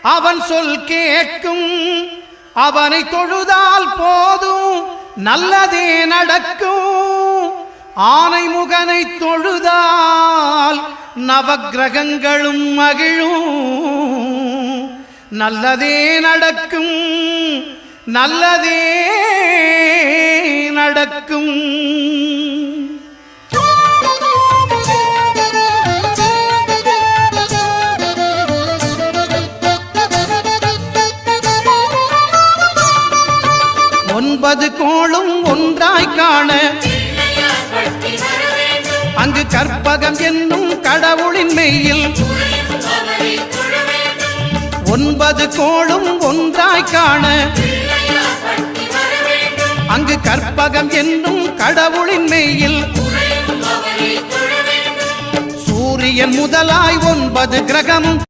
அவன் சொல் கேட்கும் அவனை தொழுதால் போதும் நல்லதே நடக்கும் ஆனை முகனை தொழுதால் நவக்கிரகங்களும் மகிழும் நல்லதே நடக்கும் நல்லதே நடக்கும் ஒன்பது கோளும் ஒன்றாய் காண அங்கு கற்பகம் என்னும் கடவுளின் மெய்யில் ஒன்பது கோளும் ஒன்றாய் காண அங்கு கற்பகம் என்னும் கடவுளின் மெய்யில் சூரியன் முதலாய் 9 கிரகமும்